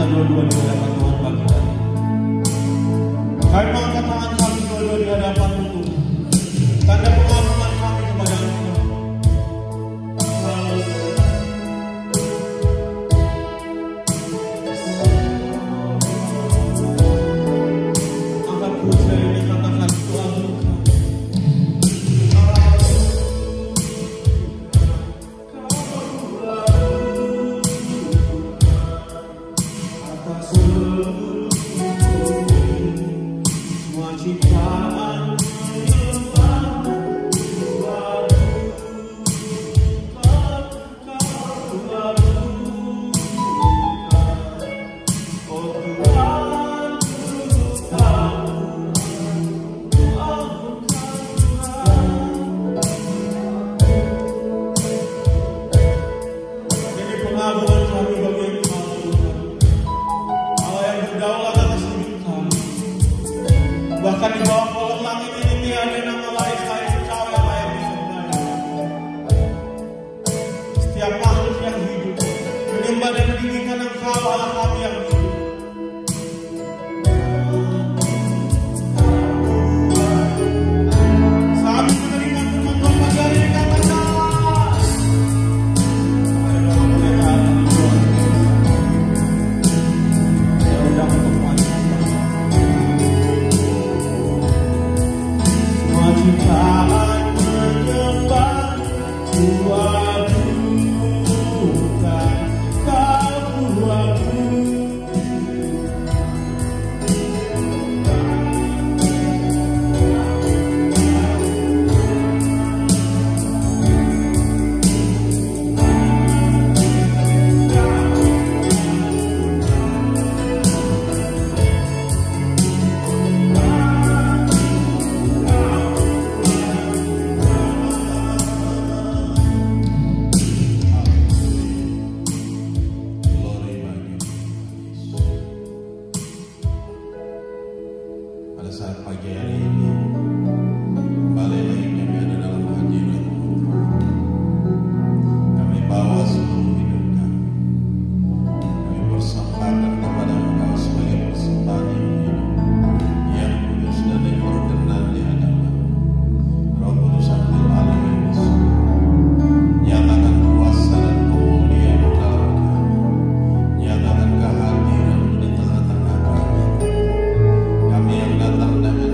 dua-dua di hadapan Tuhan pagi hari. Kami mengangkat tangan kami dua-dua di hadapan-Mu Tuhan. Tanda pengagungan kami kepada Engkau. Angkat puja ini, katakan Tuhan Engkau. Bahkan di bawah kolong langit ini tiada nama lain selain Engkau yang layak disembah. Setiap makhluk yang hidup menyembah dan meninggikan Engkau, Allah kami yang hidup. Saat menerima firman Tuhan pagi hari ini, katakan Tuhan menyembah Tuhan bukan kau Tuhanku. Pada saat pagi hari ini, kembali lagi kami ada dalam hadirat. Kami bawa seluruh hidup kami. Kami persembahkan kepada Engkau sebagai persembahan yang hidup, yang kudus dan yang berkenan di hadapan. Roh Kudus ambil alih ini semua. Nyatakan kuasa dan kemuliaan dalam kami. Nyatakan kehadiran di tengah-tengah kami. Kami yang datang dengan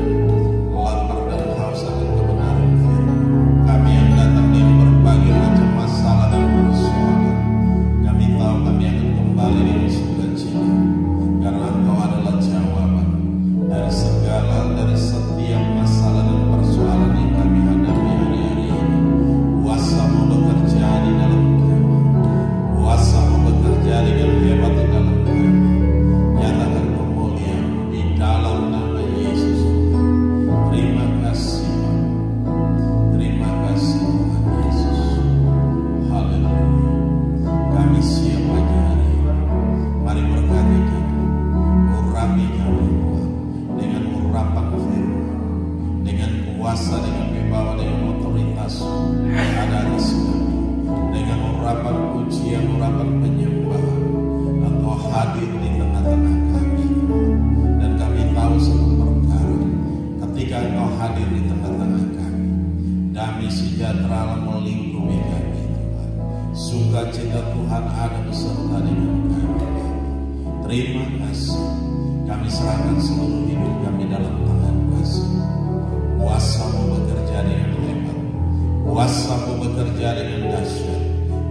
lapar dan haus akan kebenaran firman. Kami yang datang dengan berbagai macam masalah dan persoalan. Kami tahu kami akan kembali dengan sukacita, karena Engkau adalah jawaban dari setiap masalah dan persoalan yang kami hadapi hari-hari ini. Kuasa-Mu bekerja di dalam kami. Kuasa-Mu bekerja dengan hebat di dalam kami. Nyatakan kemuliaan di dalam nama Yesus. Terima kasih, terima kasih Tuhan Yesus. Haleluya. Kami siap pagi hari ini. Mari berkati kami, urapi kami Tuhan, dengan urapan firman, dengan kuasa, dengan wibawa, dengan otoritas ada atas kami, dengan urapan pujian, urapan penyembahan. Engkau hadir di tengah-tengah kami, dan kami tahu satu perkara, ketika Engkau hadir di tengah-tengah kami, damai sejahtera melingkupi kami Tuhan. Sukacita Tuhan ada beserta dengan kami. Terima kasih. Kami serahkan seluruh hidup kami dalam tangan kasih. Kuasa-Mu bekerja dengan hebat. Kuasa-Mu bekerja dengan dahsyat.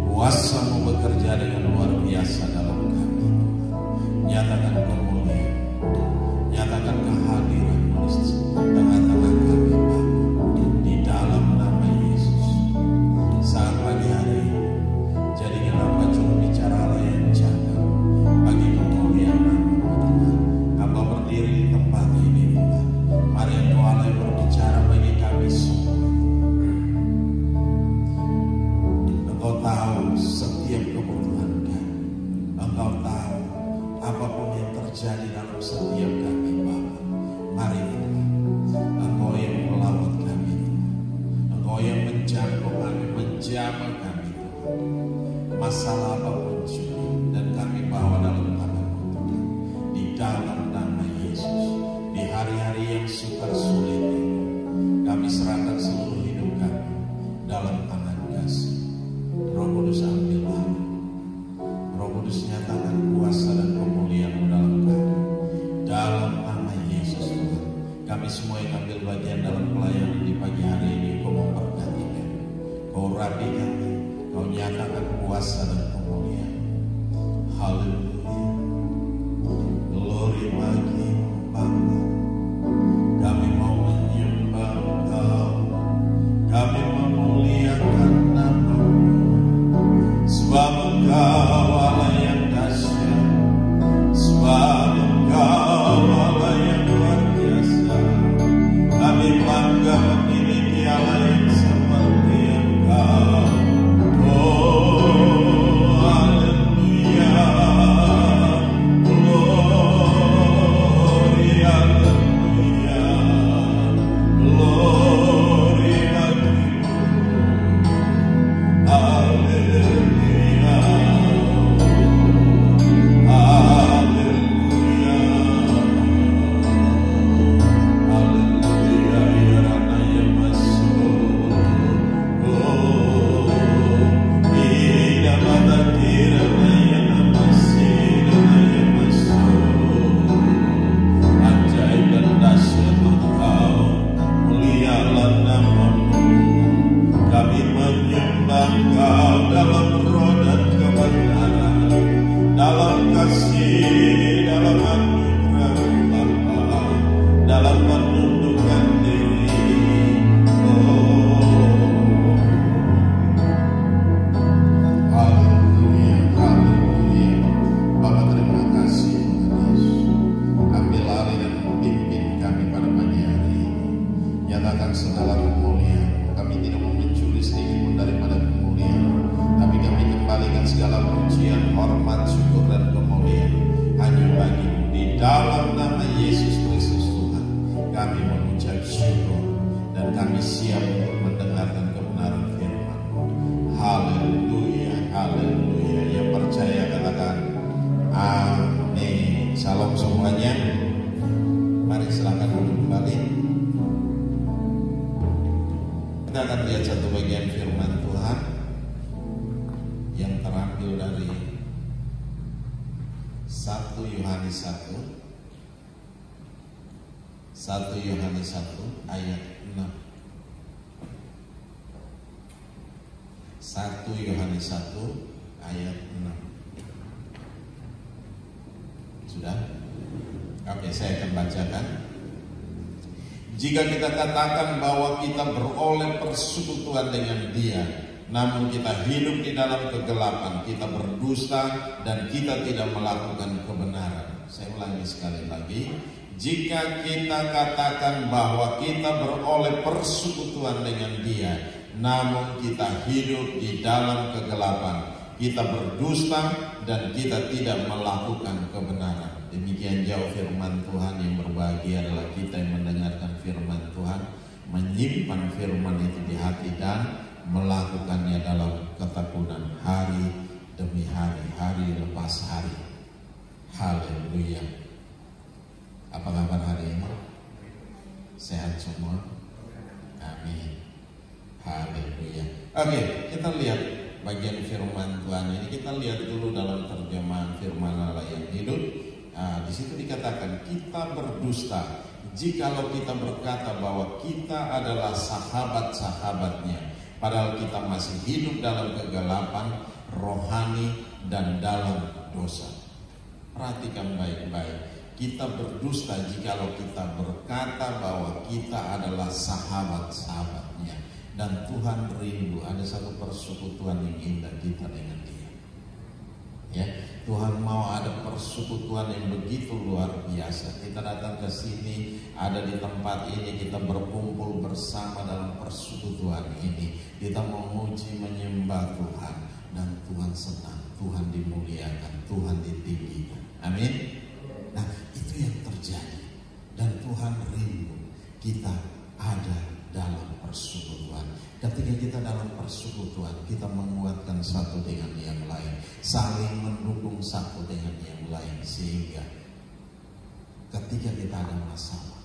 Kuasa-Mu bekerja dengan luar biasa dalam kami. Nyatakan kemuliaan, nyatakan kehadiran di tengah-tengah kami Bapa, di dalam nama Yesus. Saat pagi hari ini, jadikan hamba juru bicara Allah yang jaga bagi kemuliaan nama Tuhan. Hamba berdiri di tempat ini Tuhan. Mari Engkau Allah yang berbicara bagi kami semua. Engkau tahu setiap kebutuhan kami. Engkau tahu apapun yang terjadi dalam setiap kami Bapa. Mari Engkau yang melawat kami, Engkau yang menjangkau kami, menjamah kami Tuhan. Masalah apapun juga, dan kami bawa dalam tangan-Mu Tuhan. urapi kami, Kau nyatakan kuasa dan kemuliaan. Haleluya. Glory bagi Bapa. Kami mau menyembah Kau, kami memuliakan nama-Mu, sebab Engkau Allah yang dahsyat, sebab Engkau Allah yang luar biasa. Kami bangga memiliki Allah yang seperti Engkau. Oh, haleluya, glory, haleluya, glory bagi-Mu, haleluya, haleluya, haleluya, ya Ranaya masuk. Oh, ida madakira naya namasi naya masuk. Ajaib dan dahsyat Engkau, mulialah nama-Mu. Kami menyembah Engkau dalam roh dan kebenaran, dalam kasih, dalam anugerah Bapa, dalam menundukkan diri. Oh, haleluya, haleluya. Bapa, terima kasih Tuhan Yesus. Ambil alih dan pimpin kami pada pagi hari ini. Nyatakan segala kemuliaan. Kami tidak mau mencuri sedikit pun daripada kemuliaan, tapi kami kembalikan segala pujian, hormat, syukur dan kemuliaan hanya bagi-Mu. Di dalam nama Yesus Kristus Tuhan, kami mengucap syukur dan kami siap untuk mendengarkan kebenaran firman-Mu. Haleluya, haleluya. Yang percaya katakan amin. Salam semuanya. Mari silakan duduk kembali. Kita akan lihat satu bagian firman Tuhan yang terambil dari 1 Yohanes 1 ayat 6. 1 Yohanes 1 ayat 6. Sudah? Oke, saya akan bacakan. Jika kita katakan bahwa kita beroleh persekutuan dengan Dia, namun kita hidup di dalam kegelapan, kita berdusta dan kita tidak melakukan kebenaran. Saya ulangi sekali lagi. Jika kita katakan bahwa kita beroleh persekutuan dengan Dia, namun kita hidup di dalam kegelapan, kita berdusta dan kita tidak melakukan kebenaran. Demikian jauh firman Tuhan. Yang berbahagia adalah kita yang mendengarkan firman Tuhan, menyimpan firman itu di hati dan melakukannya dalam ketekunan hari demi hari, hari lepas hari. Haleluya. Apa kabar hari ini? Sehat semua? Amin. Haleluya. Oke, kita lihat bagian firman Tuhan ini. Kita lihat dulu dalam terjemahan firman Allah yang hidup. Di situ dikatakan kita berdusta jikalau kita berkata bahwa kita adalah sahabat-sahabatnya, padahal kita masih hidup dalam kegelapan rohani dan dalam dosa. Perhatikan baik-baik. Kita berdusta jikalau kita berkata bahwa kita adalah sahabat-sahabatnya. Dan Tuhan rindu ada satu persekutuan yang indah kita dengan Dia. Ya, Tuhan mau ada persekutuan yang begitu luar biasa. Kita datang ke sini, ada di tempat ini, kita berkumpul bersama dalam persekutuan ini. Kita memuji, menyembah Tuhan, dan Tuhan senang, Tuhan dimuliakan, Tuhan ditinggikan. Amin. Nah, itu yang terjadi. Dan Tuhan rindu kita ada dalam persekutuan. Ketika kita dalam persekutuan, kita menguatkan satu dengan yang lain, saling mendukung satu dengan yang lain, sehingga ketika kita ada masalah,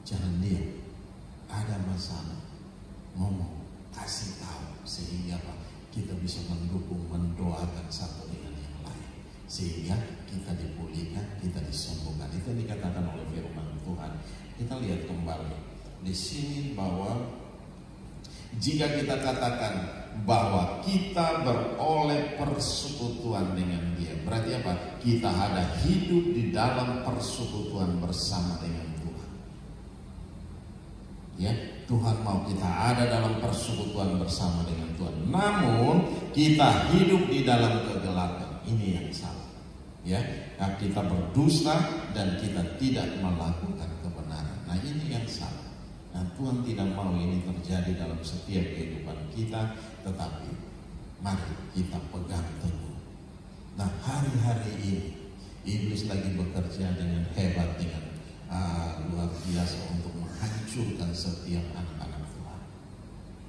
jangan diam. Ada masalah, ngomong, kasih tahu, sehingga apa? Kita bisa mendukung, mendoakan satu dengan yang lain, sehingga kita dipulihkan, kita disembuhkan. Itu yang dikatakan oleh firman Tuhan. Kita lihat kembali di sini bahwa Jika kita katakan bahwa kita beroleh persekutuan dengan Dia, berarti apa? Kita ada hidup di dalam persekutuan bersama dengan Tuhan. Ya, Tuhan mau kita ada dalam persekutuan bersama dengan Tuhan. Namun kita hidup di dalam kegelapan. Ini yang salah. Ya, kita berdusta dan kita tidak melakukan kebenaran. Nah, ini yang salah. Nah, Tuhan tidak mau ini terjadi dalam setiap kehidupan kita, tetapi mari kita pegang teguh. Nah, hari-hari ini iblis lagi bekerja dengan hebat, dengan luar biasa untuk menghancurkan setiap anak-anak Tuhan.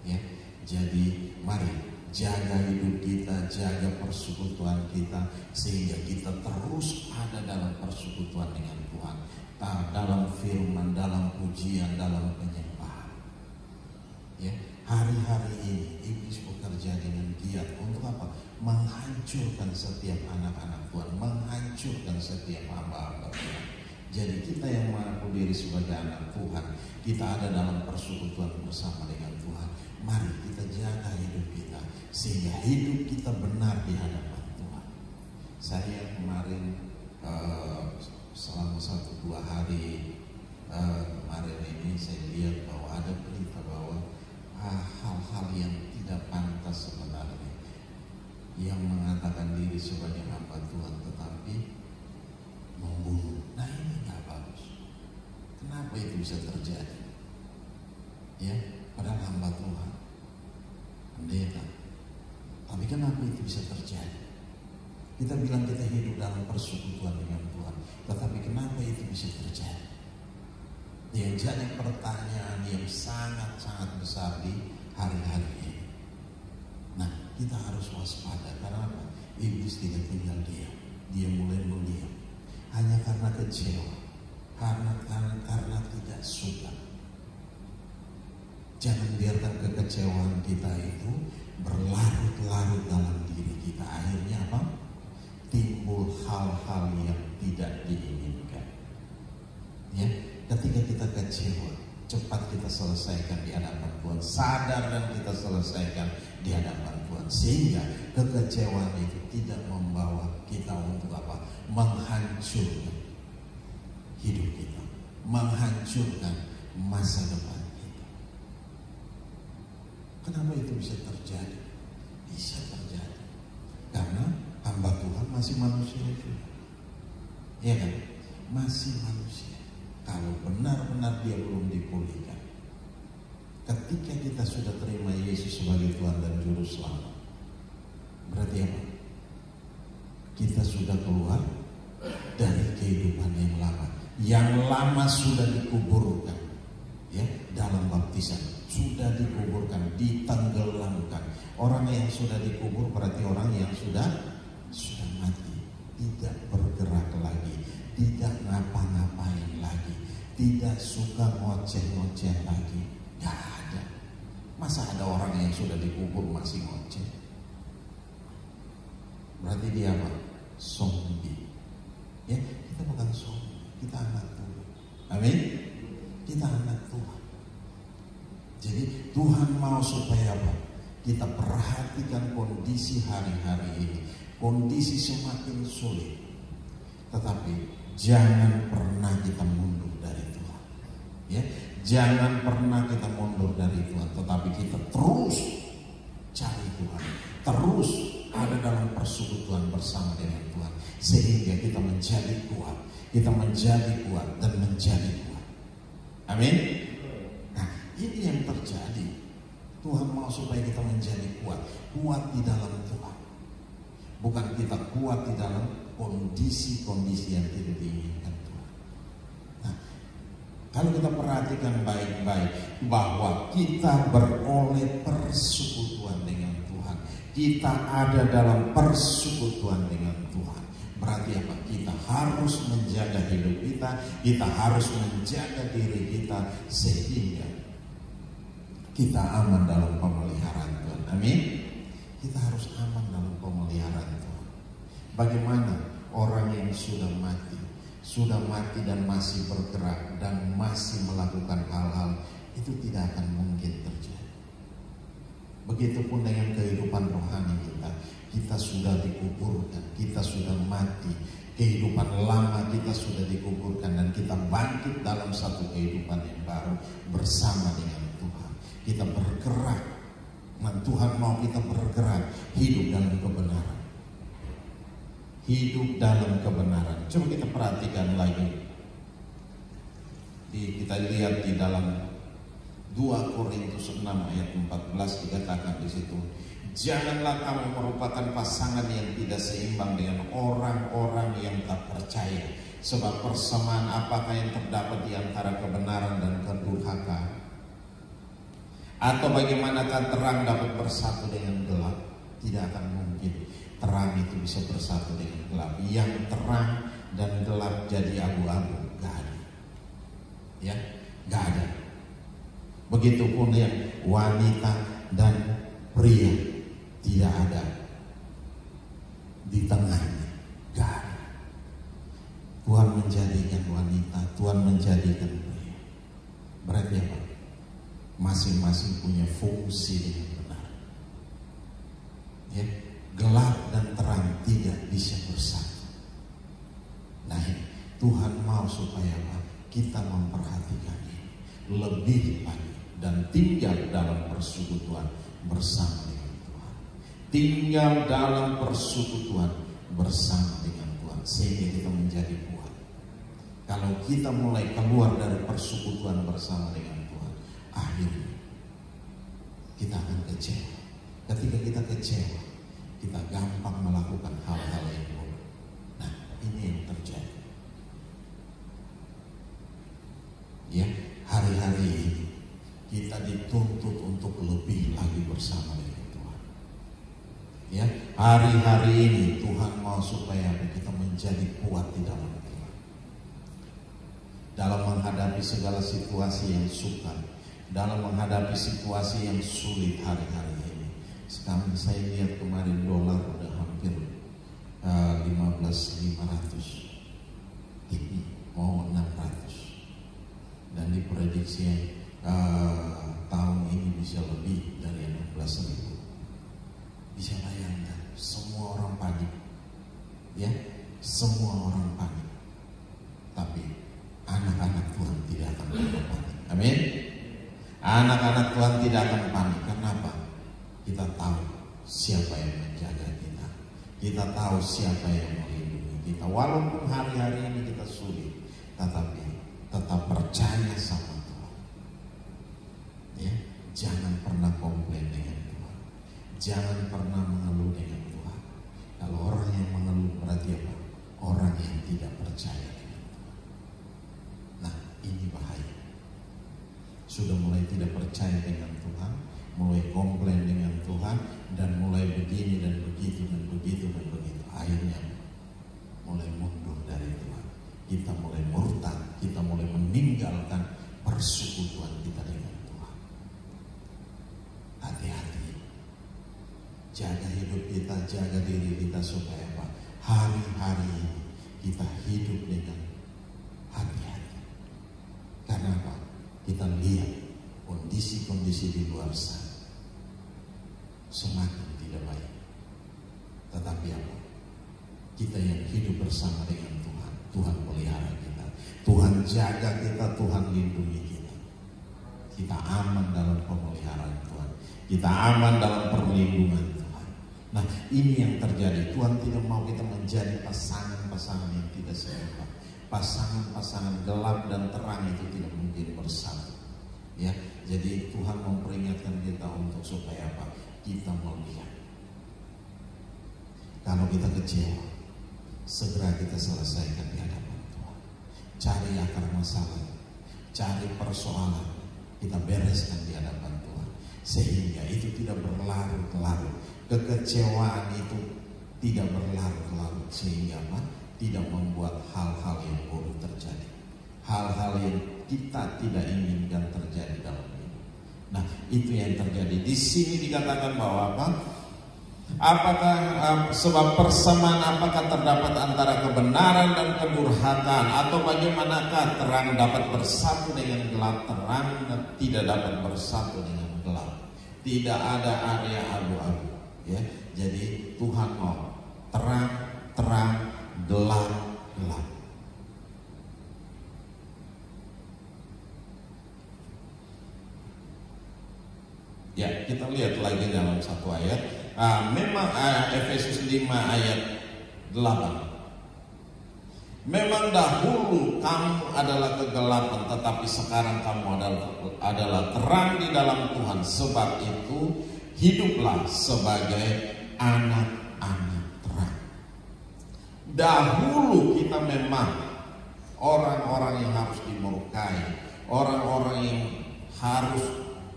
Ya, jadi mari jaga hidup kita, jaga persekutuan kita, sehingga kita terus ada dalam persekutuan dengan Tuhan, dalam firman, dalam pujian, dalam penyembahan. Ya, hari-hari ini iblis bekerja dengan giat untuk apa? Menghancurkan setiap anak-anak Tuhan, menghancurkan setiap hamba-hamba Tuhan. Jadi kita yang mengaku diri sebagai anak Tuhan, kita ada dalam persekutuan bersama dengan Tuhan. Mari kita jaga hidup kita, sehingga hidup kita benar di hadapan Tuhan. Saya kemarin selama 1-2 hari kemarin ini saya lihat bahwa ada berita bahwa hal-hal yang tidak pantas sebenarnya, yang mengatakan diri sebagai hamba Tuhan tetapi membunuh. Nah, ini nggak bagus. Kenapa itu bisa terjadi? Ya, padahal hamba Tuhan, pendeta. Tapi kenapa itu bisa terjadi? Kita bilang kita hidup dalam persekutuan dengan Tuhan, tetapi kenapa itu bisa terjadi? Yang jadi pertanyaan yang sangat-sangat besar di hari-hari ini. Nah, kita harus waspada. Karena apa? Iblis tidak tinggal diam. Dia mulai melihat. Hanya karena kecewa, karena tidak suka. Jangan biarkan kekecewaan kita itu berlarut-larut dalam diri kita. Akhirnya apa? Timbul hal-hal yang tidak diinginkan. Ya, ketika kita kecewa, cepat kita selesaikan di hadapan Tuhan. Sadar dan kita selesaikan di hadapan Tuhan, sehingga kekecewaan itu tidak membawa kita untuk apa? Menghancurkan hidup kita, menghancurkan masa depan kita. Kenapa itu bisa terjadi? Bisa terjadi karena hamba Tuhan masih manusia juga. Ya kan? Masih manusia. Kalau benar-benar dia belum dipulihkan. Ketika kita sudah terima Yesus sebagai Tuhan dan Juru Selamat, berarti apa? Kita sudah keluar dari kehidupan yang lama. Yang lama sudah dikuburkan, ya, dalam baptisan. Sudah dikuburkan, ditenggelamkan. Orang yang sudah dikubur berarti orang yang sudah mati, tidak bergerak lagi, tidak ngapa-ngapain lagi, tidak suka ngoceh-ngoceh lagi. Gak ada. Masa ada orang yang sudah dikubur masih ngoceh? Berarti dia apa? Zombie. Ya, kita bukan zombie, kita anak Tuhan. Amin. Kita anak Tuhan. Jadi Tuhan mau supaya apa? Kita perhatikan kondisi hari-hari ini. Kondisi semakin sulit, tetapi jangan pernah kita mundur dari Tuhan. Ya, jangan pernah kita mundur dari Tuhan, tetapi kita terus cari Tuhan, terus ada dalam persekutuan bersama dengan Tuhan, sehingga kita menjadi kuat, kita menjadi kuat dan menjadi kuat. Amin. Nah, ini yang terjadi. Tuhan mau supaya kita menjadi kuat, kuat di dalam Tuhan. Bukan kita kuat di dalam kondisi-kondisi yang tidak diinginkan Tuhan. Nah, kalau kita perhatikan baik-baik bahwa kita beroleh persekutuan dengan Tuhan, kita ada dalam persekutuan dengan Tuhan. Berarti apa? Kita harus menjaga hidup kita, kita harus menjaga diri kita, sehingga kita aman dalam pemeliharaan Tuhan. Amin. Kita harus aman dalam pemeliharaan Tuhan. Bagaimana orang yang sudah mati dan masih bergerak dan masih melakukan hal-hal itu tidak akan mungkin terjadi. Begitupun dengan kehidupan rohani kita. Kita sudah dikuburkan, kita sudah mati. Kehidupan lama kita sudah dikuburkan dan kita bangkit dalam satu kehidupan yang baru bersama dengan Tuhan. Kita bergerak, dan Tuhan mau kita bergerak hidup dalam kebenaran. Hidup dalam kebenaran. Coba kita perhatikan lagi. Kita lihat di dalam 2 Korintus 6 ayat 14 dikatakan di situ, janganlah kamu merupakan pasangan yang tidak seimbang dengan orang-orang yang tak percaya. Sebab persamaan apakah yang terdapat di antara kebenaran dan kedurhakaan? Atau bagaimanakah terang dapat bersatu dengan gelap? Tidak akan mungkin terang itu bisa bersatu dengan gelap. Yang terang dan gelap jadi abu-abu, gak ada. Ya, gak ada. Begitupun yang wanita dan pria, tidak ada di tengahnya, gak ada. Tuhan menjadikan wanita, Tuhan menjadikan pria. Berarti apa? Masing-masing punya fungsi dengan benar. Ya, gelap dan terang tidak bisa bersatu. Nah, Tuhan mau supaya apa? Kita memperhatikan ini lebih lagi dan tinggal dalam persekutuan bersama dengan Tuhan. Tinggal dalam persekutuan bersama dengan Tuhan sehingga kita menjadi kuat. Kalau kita mulai keluar dari persekutuan bersama dengan Tuhan, akhirnya kita akan kecewa. Ketika kita kecewa, kita gampang melakukan hal-hal yang buruk. Nah, ini yang terjadi. Ya, hari-hari ini kita dituntut untuk lebih lagi bersama dengan Tuhan. Ya, hari-hari ini Tuhan mau supaya kita menjadi kuat di dalam Tuhan. Dalam menghadapi segala situasi yang sukar, dalam menghadapi situasi yang sulit hari-hari ini. Sekarang saya lihat kemarin dolar udah hampir 15.500, ini mau 600. Dan diprediksi tahun ini bisa lebih dari 16.000. Bisa bayangkan, semua orang panik, ya, semua orang panik. Tapi anak-anak Tuhan tidak akan panik. Amin. Anak-anak Tuhan tidak akan panik. Kenapa? Kita tahu siapa yang menjaga kita. Kita tahu siapa yang melindungi kita. Walaupun hari-hari ini kita sulit, tetapi tetap percaya sama Tuhan. Ya, jangan pernah komplain dengan Tuhan. Jangan pernah mengeluh dengan Tuhan. Kalau orang yang mengeluh berarti apa? Orang yang tidak percaya dengan Tuhan. Nah, ini bahaya. Sudah mulai tidak percaya dengan Tuhan, mulai komplain dengan Tuhan, dan mulai begini dan begitu dan begitu dan begitu. Akhirnya mulai mundur dari Tuhan. Kita mulai murtad, kita mulai meninggalkan persekutuan kita dengan Tuhan. Hati-hati, jaga hidup kita, jaga diri kita supaya apa? Hari-hari ini kita hidup dengan hati-hati. Karena apa? Kita lihat kondisi-kondisi di luar sana semakin tidak baik. Tetapi apa? Kita yang hidup bersama dengan Tuhan, Tuhan pelihara kita, Tuhan jaga kita, Tuhan lindungi kita. Kita aman dalam pemeliharaan Tuhan, kita aman dalam perlindungan Tuhan. Nah, ini yang terjadi. Tuhan tidak mau kita menjadi pasangan-pasangan yang tidak seimbang. Pasangan-pasangan gelap dan terang itu tidak mungkin bersatu. Ya, jadi Tuhan memperingatkan kita untuk supaya apa? Kita melihat. Kalau kita kecewa, segera kita selesaikan di hadapan Tuhan. Cari akar masalah, cari persoalan, kita bereskan di hadapan Tuhan. Sehingga itu tidak berlarut-larut. Kekecewaan itu tidak berlarut-larut. Sehingga apa? Tidak membuat hal-hal yang buruk terjadi. Hal-hal yang kita tidak inginkan terjadi dalam hidup. Nah, itu yang terjadi. Di sini dikatakan bahwa apa? Apakah sebab persamaan apakah terdapat antara kebenaran dan kedurhakaan, atau bagaimanakah terang dapat bersatu dengan gelap? Terang tidak dapat bersatu dengan gelap. tidak ada area abu-abu, ya. Jadi Tuhan mau terang, terang, gelap, gelap. Ya, kita lihat lagi dalam satu ayat. Memang Efesus 5 ayat 8. Memang dahulu kamu adalah kegelapan, tetapi sekarang kamu adalah terang di dalam Tuhan. Sebab itu hiduplah sebagai anak-anak terang. Dahulu kita memang orang-orang yang harus dimurkai, orang-orang yang harus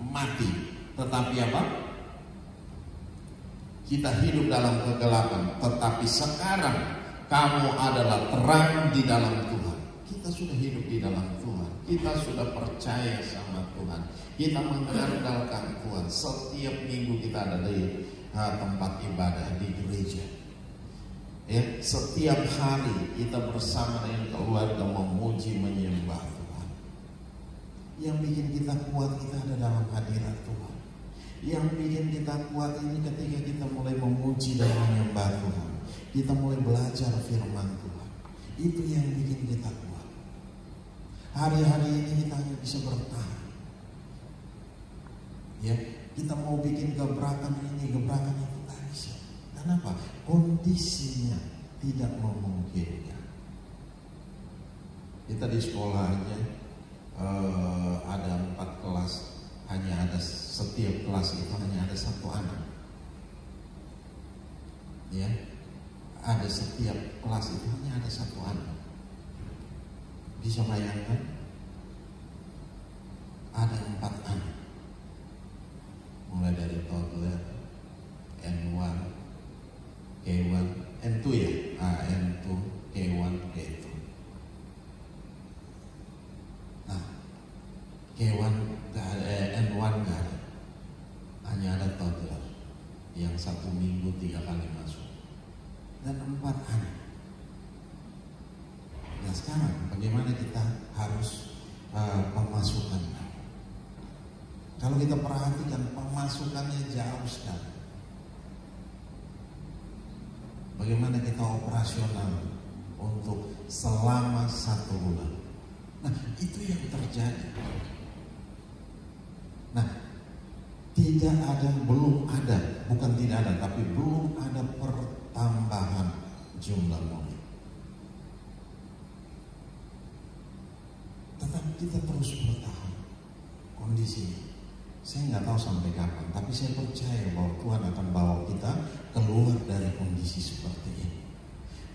mati. Tetapi apa? Kita hidup dalam kegelapan. Tetapi sekarang kamu adalah terang di dalam Tuhan. Kita sudah hidup di dalam Tuhan. Kita sudah percaya sama Tuhan. Kita mengandalkan Tuhan. Setiap minggu kita ada di tempat ibadah di gereja. Ya, setiap hari kita bersama dengan keluarga memuji menyembah Tuhan. Yang bikin kita kuat, kita ada dalam hadirat Tuhan. Yang bikin kita kuat ini ketika kita mulai memuji dan menyembah Tuhan. Kita mulai belajar firman Tuhan. Itu yang bikin kita kuat. Hari-hari ini kita hanya bisa bertahan. Ya, kita mau bikin gebrakan ini, gebrakan itu tak bisa. Kenapa? Kondisinya tidak memungkinkan. Kita di sekolah aja ada 4 kelas. Hanya ada setiap kelas itu hanya ada 1 anak. Ya, ada setiap kelas itu hanya ada 1 anak. Bisa bayangkan? Ada 4 anak. Mulai dari toddler, N1, K1, N2 ya, N2, K1, K2. Nah, K1 N1 gak ada, hanya ada toddler yang 1 minggu 3 kali masuk dan 4 anak. Nah sekarang bagaimana kita harus pemasukannya? Kalau kita perhatikan pemasukannya jauh sekali. Bagaimana kita operasional untuk selama 1 bulan? Nah itu yang terjadi. Nah, tidak ada, belum ada, bukan tidak ada, tapi belum ada pertambahan jumlah murid. Tetapi kita terus bertahan kondisinya. Saya nggak tahu sampai kapan, tapi saya percaya bahwa Tuhan akan bawa kita keluar dari kondisi seperti ini.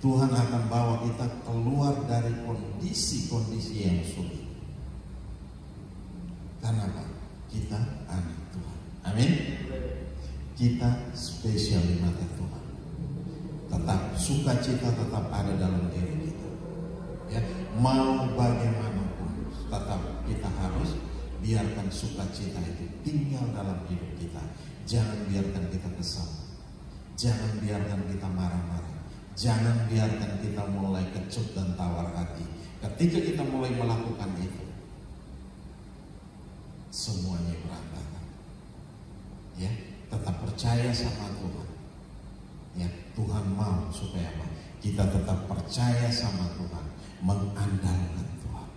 Tuhan akan bawa kita keluar dari kondisi-kondisi yang sulit. Karena apa? Kita anak Tuhan. Amin. Kita spesial di mata Tuhan. Tetap sukacita tetap ada dalam diri kita. Ya, mau bagaimanapun, tetap kita harus biarkan sukacita itu tinggal dalam hidup kita. Jangan biarkan kita kesal. Jangan biarkan kita marah-marah. Jangan biarkan kita mulai kecut dan tawar hati. Ketika kita mulai melakukan itu, semuanya berantakan. Ya, tetap percaya sama Tuhan. Ya, Tuhan mau supaya apa? Kita tetap percaya sama Tuhan, mengandalkan Tuhan.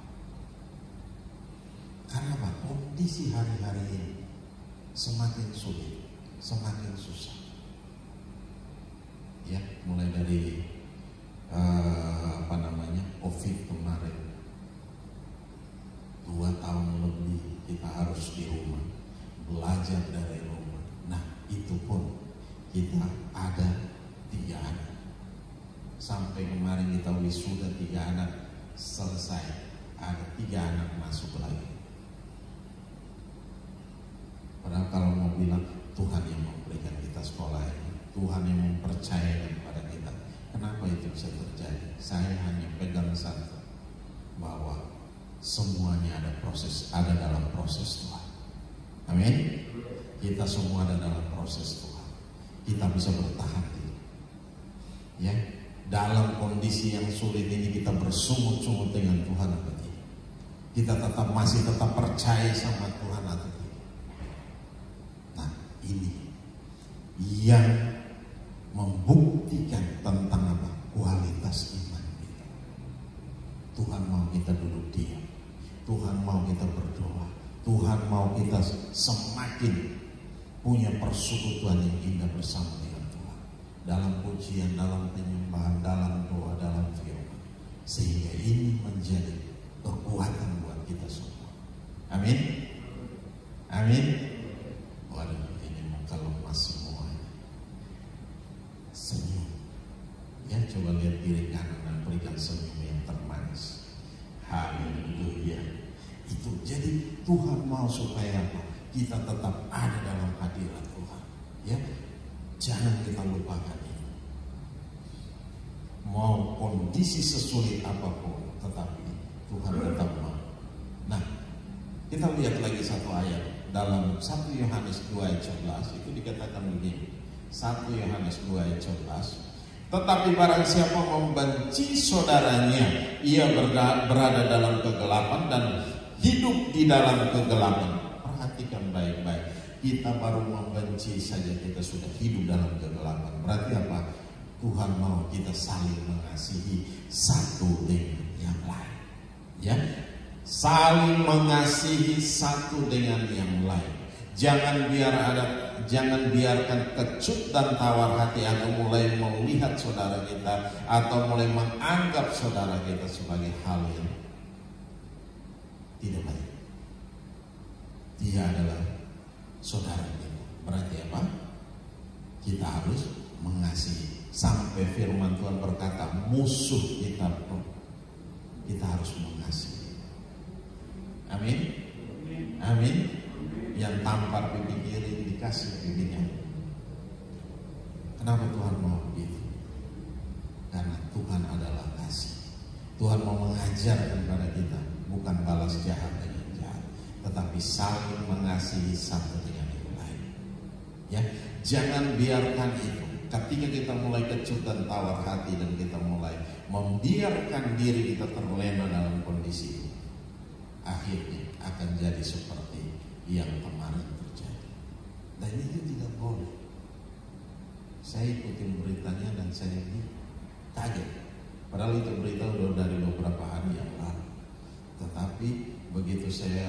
Karena apa? Kondisi hari-hari ini semakin sulit, semakin susah. Ya, mulai dari COVID kemarin, 2 tahun lebih kita harus di rumah, belajar dari rumah. Nah itu pun kita ada 3 anak. Sampai kemarin kita wisuda 3 anak selesai, ada 3 anak masuk lagi. Padahal kalau mau bilang Tuhan yang memberikan kita sekolah ini, Tuhan yang mempercayakan pada kita. Kenapa itu bisa terjadi? Saya hanya pegang satu, bahwa semuanya ada dalam proses Tuhan. Amin. Kita semua ada dalam proses Tuhan. Kita bisa bertahan. Ya, dalam kondisi yang sulit ini kita bersungut-sungut dengan Tuhan atau tidak? Kita masih tetap percaya sama Tuhan atau tidak? Nah, ini yang membuktikan tentang apa? Kualitas iman kita. Tuhan mau kita duduk diam, Tuhan mau kita berdoa, Tuhan mau kita semakin punya persekutuan yang indah bersama dengan Tuhan, dalam pujian, dalam penyembahan, dalam doa, dalam firman, sehingga ini menjadi kekuatan buat kita semua. Amin. Amin. Waduh, ini muka lemas semuanya. Senyum. Ya, coba lihat kiri kanan dan berikan senyum yang termanis. Haleluya. Itu jadi Tuhan mau supaya apa? Kita tetap ada dalam hadirat Tuhan. Ya, jangan kita lupakan itu. Mau kondisi sesulit apapun, tetapi Tuhan tetap mau. Nah, kita lihat lagi satu ayat dalam 1 Yohanes 2 ayat 11, itu dikatakan begini. 1 Yohanes 2 ayat 11. Tetapi barang siapa membenci saudaranya, ia berada dalam kegelapan dan hidup di dalam kegelapan. Perhatikan baik-baik. Kita baru membenci saja, kita sudah hidup dalam kegelapan. Berarti apa? Tuhan mau kita saling mengasihi satu dengan yang lain. Ya, saling mengasihi satu dengan yang lain. Jangan biarkan kecut dan tawar hati atau mulai melihat saudara kita atau mulai menganggap saudara kita sebagai hal yang tidak baik. Dia adalah saudara kita. Berarti apa? Kita harus mengasihi. Sampai firman Tuhan berkata, musuh kita pun kita harus mengasihi. Amin. Amin. Yang tampar pipi kiri dikasih pipinya. Kenapa Tuhan mau begitu? Karena Tuhan adalah kasih. Tuhan mau mengajarkan kepada kita bukan balas jahat dengan jahat, tetapi saling mengasihi satu dengan yang lain. Ya, jangan biarkan itu. Ketika kita mulai kecut dan tawar hati dan kita mulai membiarkan diri kita terlena dalam kondisi itu, akhirnya akan jadi seperti yang kemarin terjadi. Dan itu tidak boleh. Saya ikutin beritanya dan saya ini kaget. Padahal itu berita udah dari beberapa hari yang lalu. Tetapi begitu saya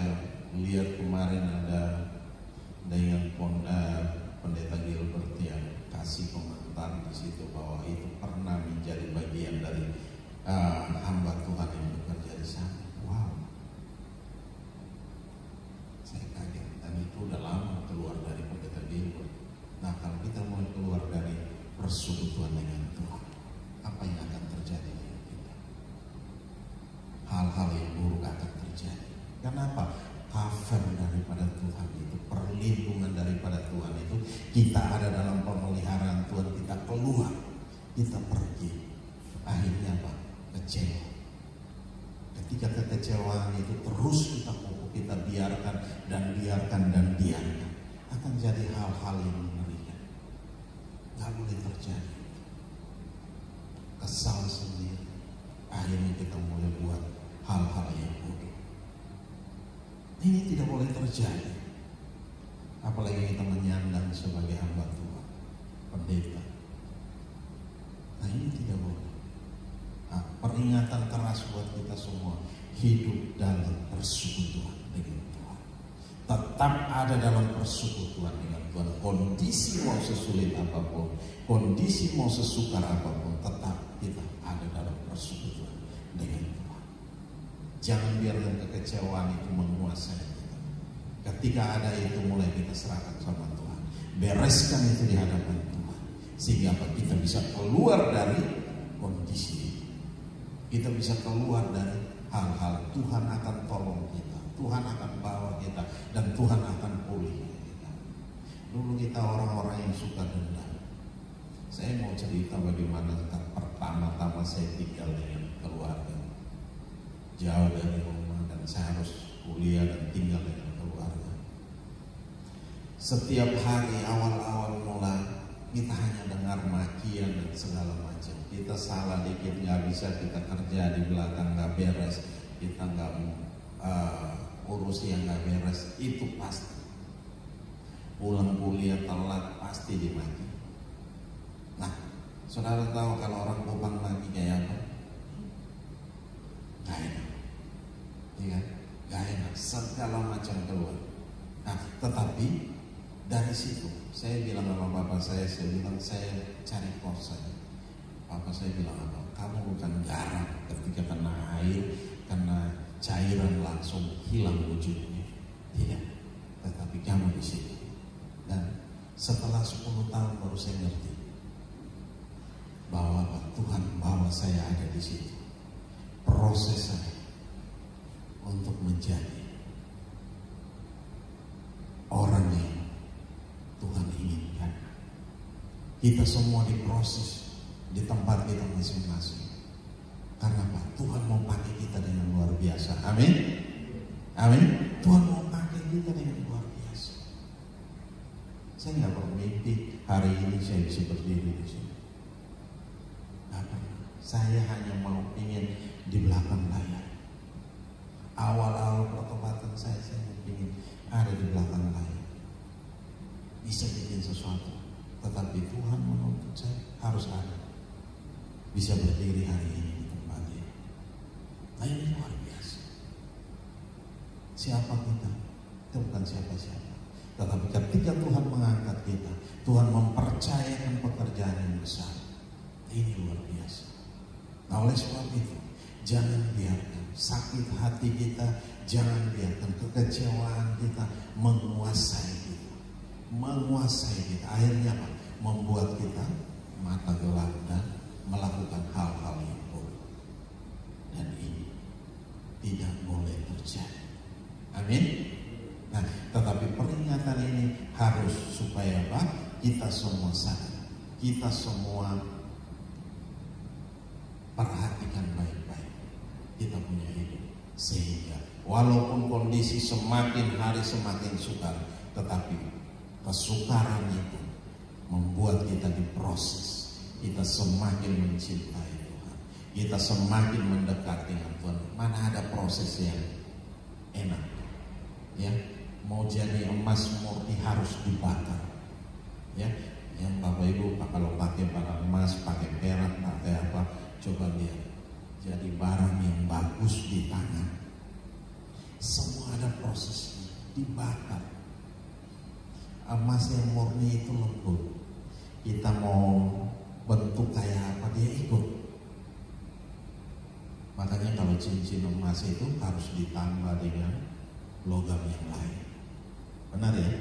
lihat kemarin ada dengan pendeta Gilbert yang kasih komentar di situ bahwa itu pernah menjadi bagian dari hamba Tuhan yang bekerja di sana. Wow. Saya kaget, dan itu udah lama keluar dari pendeta Gilbert. Nah, kalau kita mau keluar dari persekutuan dengan Tuhan, apa yang akan terjadi dengan kita? Hal-hal yang buruk akan terjadi. Kenapa? Cover daripada Tuhan itu, perlindungan daripada Tuhan itu, kita ada dalam pemeliharaan Tuhan, kita keluar, kita pergi. Akhirnya apa? Kecewa. Ketika kekecewaan itu terus kita biarkan dan biarkan, akan jadi hal-hal yang mengerikan. Gak boleh terjadi. Kesal sendiri, akhirnya kita mulai buat hal-hal yang bodoh. Ini tidak boleh terjadi. Apalagi kita menyandang sebagai hamba Tuhan, pendeta. Nah, ini tidak boleh. Nah, peringatan keras buat kita semua, hidup dalam persekutuan dengan Tuhan. Tetap ada dalam persekutuan dengan Tuhan. Kondisi mau sesulit apapun, kondisi mau sesukar apapun, tetap kita ada dalam persekutuan dengan Tuhan. Jangan biarkan kekecewaan itu menguasai kita. Ketika ada itu, mulai kita serahkan sama Tuhan. Bereskan itu di hadapan Tuhan, sehingga kita bisa keluar dari kondisi ini. Kita bisa keluar dari hal-hal. Tuhan akan tolong kita, Tuhan akan bawa kita, dan Tuhan akan pulih kita. Dulu kita orang-orang yang suka dendam. Saya mau cerita bagaimana pertama-tama saya tinggal dengan keluarga, jauh dari rumah, dan saya harus kuliah dan tinggal dengan keluarga. Setiap hari awal-awal mulai, kita hanya dengar makian dan segala macam. Kita salah dikit nggak bisa, kita kerja di belakang nggak beres, kita nggak urus yang nggak beres, itu pasti. pulang kuliah telat pasti dimaki. Nah, saudara tahu kalau orang Kupang maki kayak apa? Gak enak, iya, gak enak, segala macam keluar. Nah, tetapi dari situ saya bilang sama bapak saya bilang saya cari kos saja. Bapak saya bilang apa? Kamu bukan garam, ketika kena air, kena cairan langsung hilang wujudnya. Tidak, tetapi kamu di situ. Dan setelah 10 tahun baru saya ngerti bahwa Tuhan bawa saya ada di situ. Proses saya untuk menjadi orang yang Tuhan inginkan. Kita semua diproses di tempat kita masing-masing. Karena apa? Tuhan mau pakai kita dengan luar biasa. Amin. Amin. Tuhan mau pakai kita dengan luar biasa. Saya nggak bermimpi hari ini saya bisa berdiri di sini. Apa? Saya hanya mau ingin di belakang layar. Awal-awal pertobatan saya ingin ada di belakang layar. Bisa bikin sesuatu, tetapi Tuhan menuntut saya harus ada. Bisa berdiri hari ini di tempat ini. Nah, ini luar biasa. Siapa kita? Kita bukan siapa-siapa. Tetapi ketika Tuhan mengangkat kita, Tuhan mempercayakan pekerjaan yang besar. Ini luar biasa. Nah, oleh sebab itu, jangan biarkan sakit hati kita, jangan biarkan kekecewaan kita menguasai kita. Menguasai kita, akhirnya apa? Membuat kita mata gelap dan melakukan hal-hal yang buruk. Dan ini tidak boleh terjadi. Amin. Nah, tetapi peringatan ini harus supaya apa? Kita semua sadar, kita semua perhatikan baik-baik kita punya hidup, sehingga walaupun kondisi semakin hari semakin sukar, tetapi kesukaran itu membuat kita diproses. Kita semakin mencintai Tuhan, kita semakin mendekat dengan Tuhan. Mana ada proses yang enak, ya? Mau jadi emas murni harus dibakar, ya. Yang Bapak Ibu kalau pakai barang emas, pakai perak, pakai apa, coba lihat, jadi barang yang bagus di tangan. Semua ada prosesnya, dibakar. Emas yang murni itu lembut. Kita mau bentuk kayak apa dia ikut. Makanya kalau cincin emas itu harus ditambah dengan logam yang lain. Benar ya?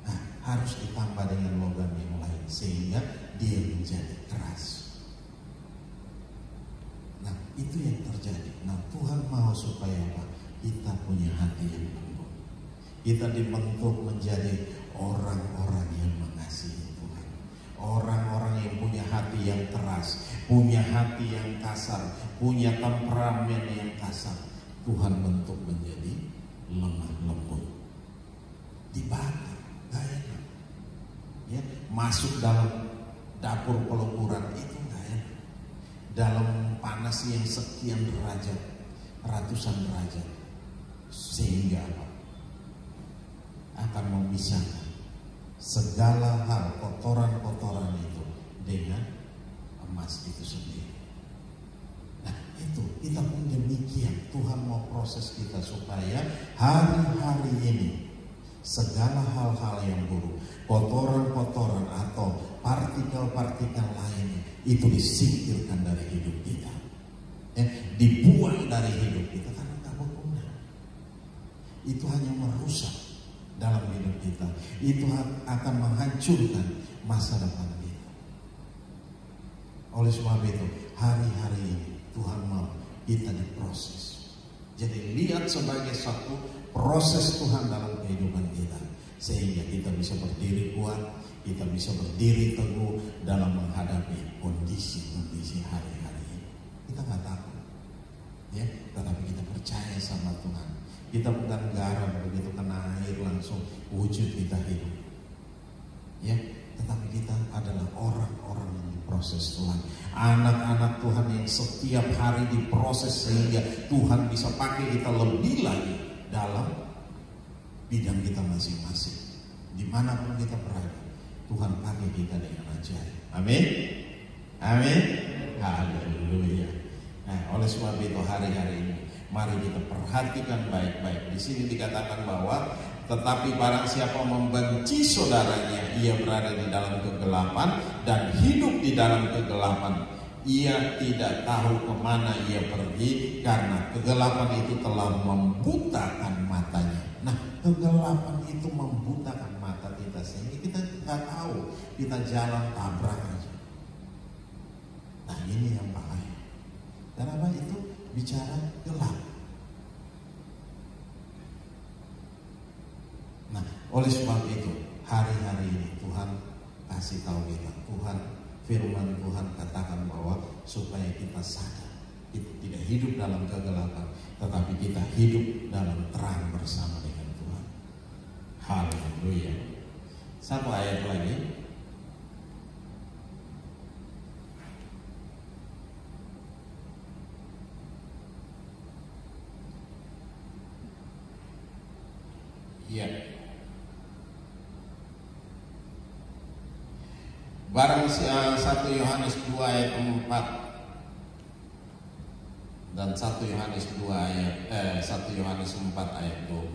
Nah, harus ditambah dengan logam yang lain sehingga dia menjadi keras. Nah, itu yang terjadi. Nah, Tuhan mau supaya apa? Kita punya hati yang lembut. Kita dibentuk menjadi orang-orang yang mengasihi Tuhan. Orang-orang yang punya hati yang keras, punya hati yang kasar, punya temperamen yang kasar. Tuhan bentuk menjadi lemah lembut. Dibakar, gak enak. Ya, masuk dalam dapur peluburan itu gak enak. Dalam panas yang sekian derajat, ratusan derajat, sehingga apa? Akan memisahkan segala hal kotoran-kotoran itu dengan emas itu sendiri. Nah, itu kita pun demikian. Tuhan mau proses kita supaya hari-hari ini segala hal-hal yang buruk, kotoran-kotoran atau partikel-partikel lainnya itu disingkirkan dari hidup kita, dibuang dari hidup kita karena tak berguna. Itu hanya merusak dalam hidup kita. Itu akan menghancurkan masa depan kita. Oleh sebab itu, hari-hari ini Tuhan mau kita diproses. Jadi lihat sebagai satu proses Tuhan dalam kehidupan kita, sehingga kita bisa berdiri kuat, kita bisa berdiri teguh dalam menghadapi kondisi-kondisi hari-hari ini. Kita nggak takut, ya, tetapi kita percaya sama Tuhan. Kita bukan garam begitu kena air langsung wujud kita hidup, ya, tetapi kita adalah orang-orang yang diproses Tuhan, anak-anak Tuhan yang setiap hari diproses sehingga Tuhan bisa pakai kita lebih lagi dalam bidang kita masing-masing. Dimanapun kita berada, Tuhan pakai kita dengan ajaib. Amin. Amin. Haleluya. Nah, oleh sebab itu hari-hari ini mari kita perhatikan baik-baik. Di sini dikatakan bahwa tetapi barang siapa membenci saudaranya, ia berada di dalam kegelapan dan hidup di dalam kegelapan. Ia tidak tahu kemana ia pergi karena kegelapan itu telah membutakan matanya. Nah, kegelapan itu membutakan mata kita sehingga kita nggak tahu, kita jalan tabrak aja. Nah, ini yang bahaya. Kenapa itu bicara gelap? Nah, oleh sebab itu hari-hari ini Tuhan kasih tahu kita, firman Tuhan katakan bahwa supaya kita sadar, kita tidak hidup dalam kegelapan, tetapi kita hidup dalam terang bersama dengan Tuhan. Haleluya. Satu ayat lagi. Ya. Barang 1 Yohanes 2 ayat 4 dan 1 Yohanes 4 ayat 20.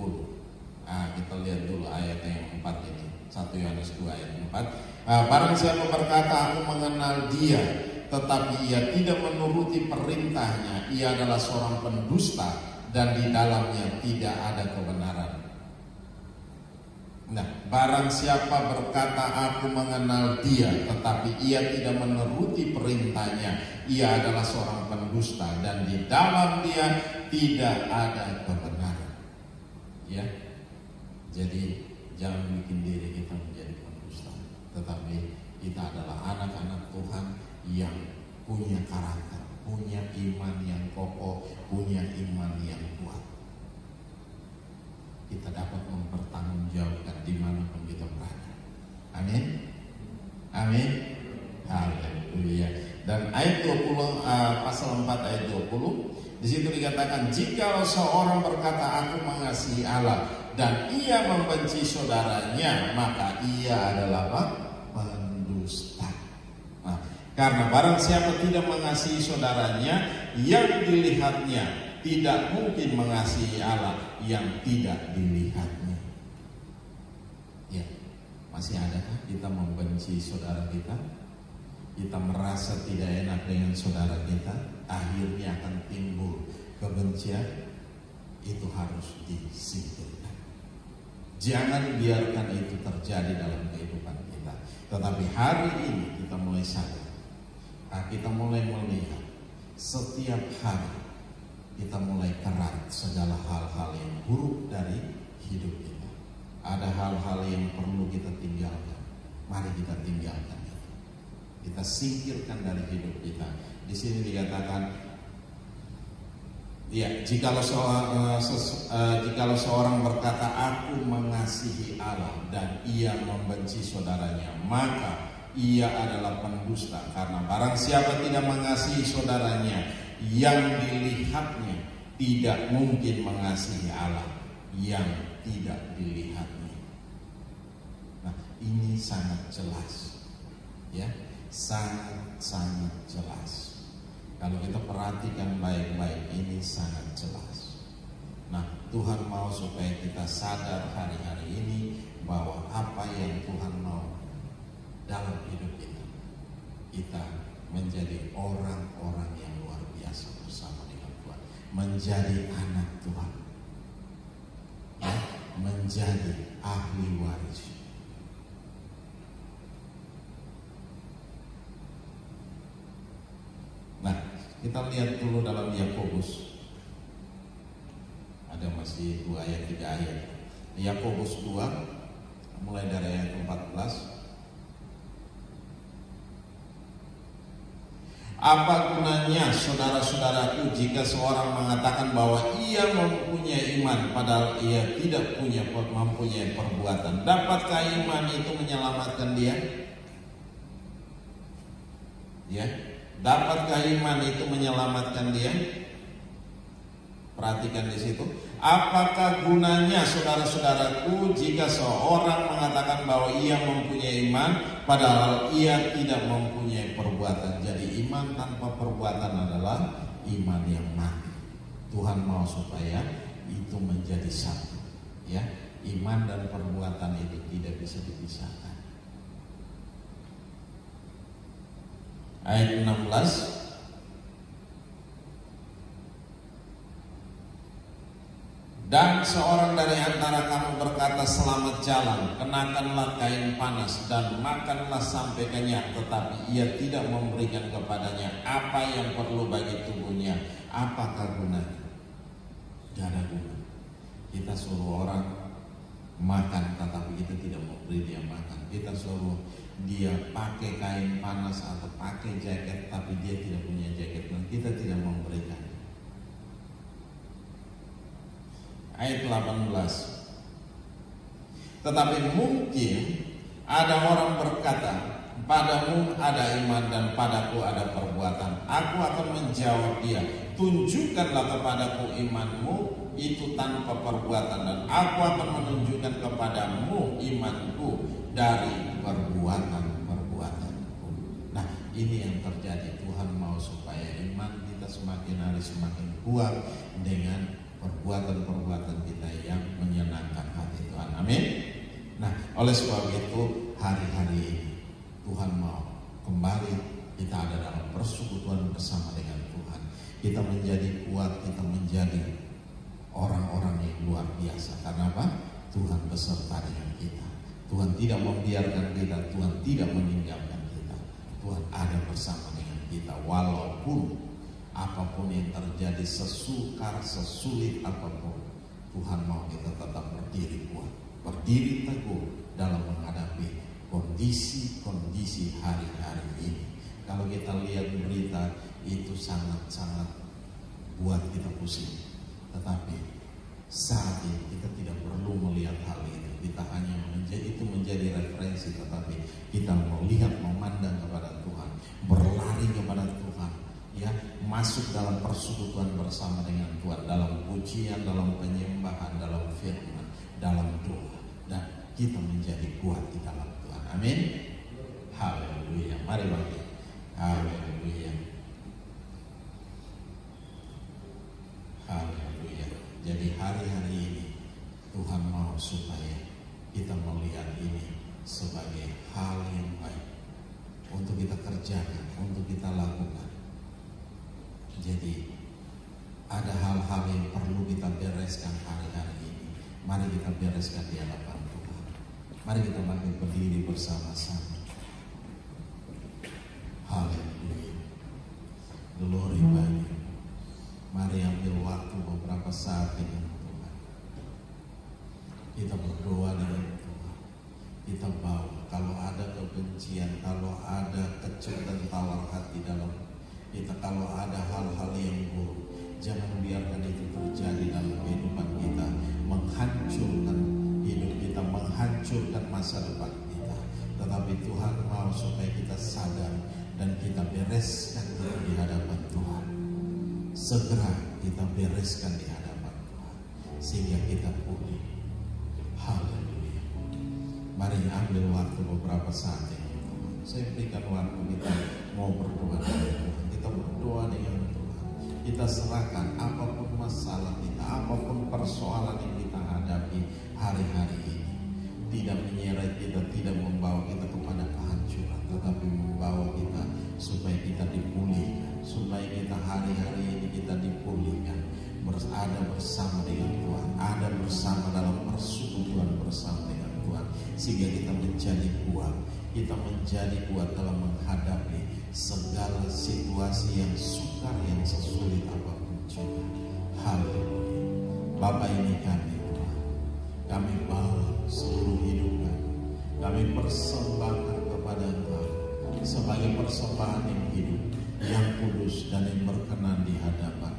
Kita lihat dulu ayat yang 4 ini. 1 Yohanes 2 ayat 4. Barang siapa berkata aku mengenal dia, tetapi ia tidak menuruti perintahnya, ia adalah seorang pendusta dan di dalamnya tidak ada kebenaran. Nah, barang siapa berkata aku mengenal dia, tetapi ia tidak menuruti perintahnya, ia adalah seorang pendusta dan di dalam dia tidak ada kebenaran. Ya, jadi jangan bikin diri kita menjadi pendusta, tetapi kita adalah anak-anak Tuhan yang punya karakter, punya iman yang kokoh, punya iman yang kuat. Kita dapat mempertanggungjawabkan dimanapun kita berada. Amin. Amin. Haleluya. Dan ayat 20 pasal 4 ayat 20 di situ dikatakan jikalau seorang berkata aku mengasihi Allah dan ia membenci saudaranya, maka ia adalah apa? Pendusta. Nah, karena barang siapa tidak mengasihi saudaranya yang dilihatnya, tidak mungkin mengasihi Allah yang tidak dilihatnya. Ya, masih adakah kita membenci saudara kita? Kita merasa tidak enak dengan saudara kita, akhirnya akan timbul kebencian. Itu harus disingkirkan. Jangan biarkan itu terjadi dalam kehidupan kita. Tetapi hari ini kita mulai sadar, kita mulai melihat setiap hari kita mulai kerat segala hal-hal yang buruk dari hidup kita. Ada hal-hal yang perlu kita tinggalkan. Mari kita tinggalkan itu. Kita singkirkan dari hidup kita. Di sini dikatakan, ya, jikalau seorang berkata aku mengasihi Allah dan ia membenci saudaranya, maka ia adalah pendusta. Karena barang siapa tidak mengasihi saudaranya yang dilihatnya, tidak mungkin mengasihi Allah yang tidak dilihatnya. Nah, ini sangat jelas, ya, sangat jelas. Kalau kita perhatikan baik-baik, ini sangat jelas. Nah, Tuhan mau supaya kita sadar hari-hari ini bahwa apa yang Tuhan mau dalam hidup kita, kita menjadi orang-orang yang luar biasa bersama dengan Tuhan, menjadi anak Tuhan, ya, menjadi ahli waris. Nah, kita lihat dulu dalam Yakobus, ada masih 2 ayat 3 ayat. Yakobus 2 mulai dari ayat 14. Apa gunanya saudara-saudaraku jika seorang mengatakan bahwa ia mempunyai iman padahal ia tidak mempunyai perbuatan? Dapatkah iman itu menyelamatkan dia? Ya, dapatkah iman itu menyelamatkan dia? Perhatikan di situ. Apakah gunanya saudara-saudaraku jika seorang mengatakan bahwa ia mempunyai iman padahal ia tidak mempunyai perbuatan. Jadi iman tanpa perbuatan adalah iman yang mati. Tuhan mau supaya itu menjadi satu, ya. Iman dan perbuatan itu tidak bisa dipisahkan. Ayat 16. Dan seorang dari antara kamu berkata, selamat jalan, kenakanlah kain panas dan makanlah sampai kenyang, tetapi ia tidak memberikan kepadanya apa yang perlu bagi tubuhnya. Apakah gunanya? Tidak ada guna. Kita suruh orang makan, tetapi kita tidak memberi dia makan. Kita suruh dia pakai kain panas atau pakai jaket, tapi dia tidak punya jaket dan kita tidak memberikan. Ayat 18. Tetapi mungkin ada orang berkata, padamu ada iman dan padaku ada perbuatan. Aku akan menjawab dia, tunjukkanlah kepadaku imanmu itu tanpa perbuatan, dan aku akan menunjukkan kepadamu imanku dari perbuatan-perbuatanku. Nah, ini yang terjadi. Tuhan mau supaya iman kita semakin hari semakin kuat dengan perbuatan-perbuatan kita yang menyenangkan hati Tuhan. Amin. Nah, oleh sebab itu hari-hari ini Tuhan mau kembali kita ada dalam persekutuan bersama dengan Tuhan. Kita menjadi kuat, kita menjadi orang-orang yang luar biasa. Karena apa? Tuhan beserta dengan kita. Tuhan tidak membiarkan kita, Tuhan tidak meninggalkan kita. Tuhan ada bersama dengan kita walaupun apapun yang terjadi, sesukar, sesulit apapun, Tuhan mau kita tetap berdiri kuat, berdiri teguh dalam menghadapi kondisi-kondisi hari-hari ini. Kalau kita lihat berita itu sangat-sangat buat kita pusing. Tetapi saat ini kita tidak perlu melihat hal itu. Kita hanya menjadi referensi, tetapi kita melihat, memandang kepada Tuhan, berlari kepada Tuhan, ya, masuk dalam persekutuan bersama dengan Tuhan, dalam pujian, dalam penyembahan, dalam firman, dalam doa, dan kita menjadi kuat di dalam Tuhan. Amin. Haleluya. Mari bagi. Haleluya. Haleluya. Jadi hari-hari ini Tuhan mau supaya kita melihat ini sebagai hal yang baik untuk kita kerjakan, untuk kita lakukan. Jadi ada hal-hal yang perlu kita bereskan hari-hari ini. Mari kita bereskan di hadapan Tuhan. Mari kita bangkit berdiri bersama-sama. Haleluya. Glory bagi. Mari ambil waktu beberapa saat dengan Tuhan. Kita berdoa dengan Tuhan. Kita bawa kalau ada kebencian, kalau ada kecut dan tawar hati dalam kita, kalau ada hal-hal yang buruk, jangan biarkan itu terjadi dalam kehidupan kita, menghancurkan hidup kita, menghancurkan masa depan kita. Tetapi Tuhan mau supaya kita sadar dan kita bereskan itu di hadapan Tuhan. Segera kita bereskan di hadapan Tuhan sehingga kita pulih. Haleluya. Mari ambil waktu beberapa saat ini. Saya berikan waktu kita mau berdoa dengan Tuhan. Kita berdoa dengan Tuhan. Kita serahkan apapun masalah kita, apapun persoalan yang kita hadapi hari-hari ini. Tidak menyeret kita, tidak membawa kita kepada kehancuran, tetapi membawa kita supaya kita dipulihkan, supaya kita hari-hari ini kita dipulihkan, ada bersama dengan Tuhan, ada bersama dalam persekutuan bersama dengan Tuhan, sehingga kita menjadi kuat. Kita menjadi kuat dalam menghadapi segala situasi yang sukar, yang sesulit apapun juga. Haleluya. Bapa, ini kami Tuhan, kami bawa seluruh hidup kami persembahkan kepada Engkau sebagai persembahan yang hidup, yang kudus dan yang berkenan di hadapan.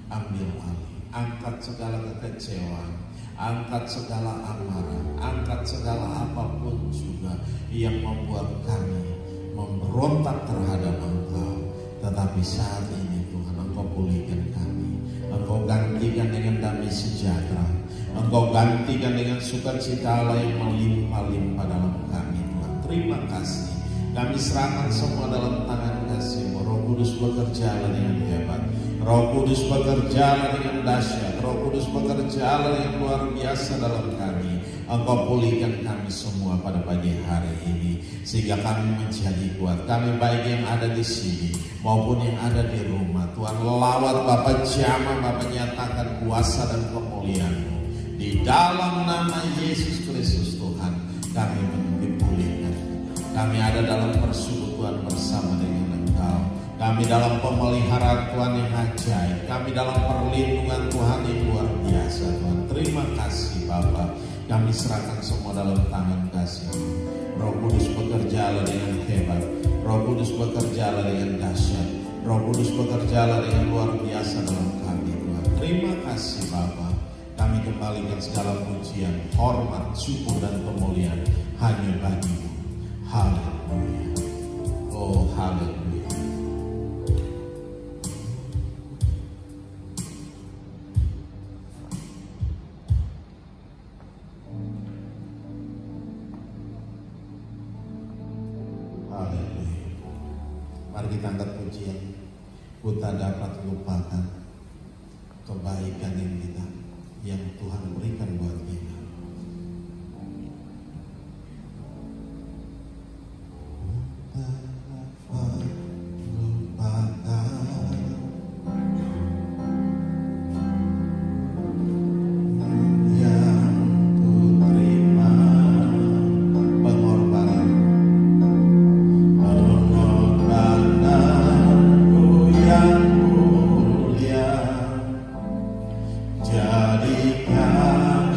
Ambil alih, angkat segala kekecewaan, angkat segala amarah, angkat segala apapun juga yang membuat kami memberontak terhadap Engkau. Tetapi saat ini Tuhan, Engkau pulihkan kami, Engkau gantikan sejahtera. Engkau gantikan dengan sukacita Allah yang melimpah-limpah dalam kami Tuhan. Terima kasih. Kami serahkan semua dalam tangan kasih-Mu. Roh Kudus bekerjalah dengan hebat. Roh Kudus bekerjalah dengan dahsyat. Roh Kudus bekerjalah dengan luar biasa dalam kami. Engkau pulihkan kami semua pada pagi hari ini, sehingga kami menjadi kuat. Kami baik yang ada di sini maupun yang ada di rumah. Tuhan, lawat Bapa jamah, Bapa nyatakan kuasa dan kemuliaan-Mu. Di dalam nama Yesus Kristus Tuhan, kami dipulihkan. Kami ada dalam persekutuan bersama dengan Engkau. Kami dalam pemeliharaan Tuhan yang ajaib. Kami dalam perlindungan Tuhan yang luar biasa Tuhan. Terima kasih Bapa. Kami serahkan semua dalam tangan kasih-Mu. Roh Kudus bekerjalah dengan hebat. Roh Kudus bekerjalah dengan dahsyat. Roh Kudus bekerjalah dengan luar biasa dalam kami Tuhan. Terima kasih Bapa. Kami kembalikan segala pujian, hormat, syukur dan kemuliaan hanya bagi-Mu. Haleluya. Oh haleluya. Haleluya. Mari kita angkat pujian. Ku tak dapat lupakan kebaikan yang Tuhan berikan buat kita. Jadikan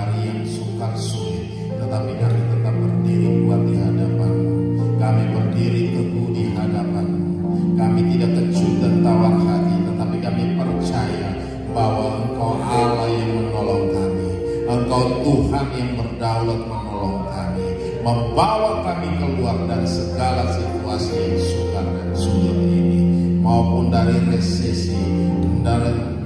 hari yang sukar sulit, tetapi kami tetap berdiri kuat di hadapan-Mu. Kami berdiri teguh di hadapan-Mu. Kami tidak kecut dan tawar hati, tetapi kami percaya bahwa Engkau Allah yang menolong kami. Engkau Tuhan yang berdaulat menolong kami, membawa kami keluar dari segala situasi yang sukar dan sulit ini, maupun dari resesi,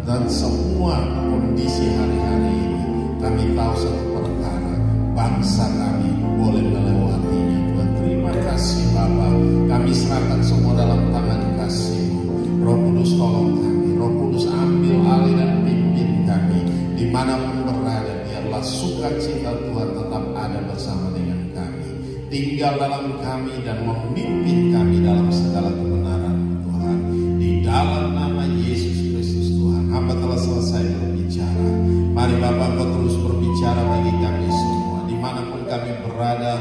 dan semua kondisi hari-hari ini. Kami tahu satu perkara, bangsa kami boleh melewatinya. Tuhan, terima kasih Bapa. Kami serahkan semua dalam tangan kasih-Mu. Roh Kudus tolong kami, Roh Kudus ambil alih dan pimpin kami dimanapun berada. Biarlah sukacita Tuhan tetap ada bersama dengan kami, tinggal dalam kami dan memimpin kami dalam segala kebenaran Tuhan. Di dalam nama Yesus Kristus Tuhan, hamba telah selesai berbicara. Mari Bapak, Engkau terus berbicara bagi kami semua dimanapun kami berada.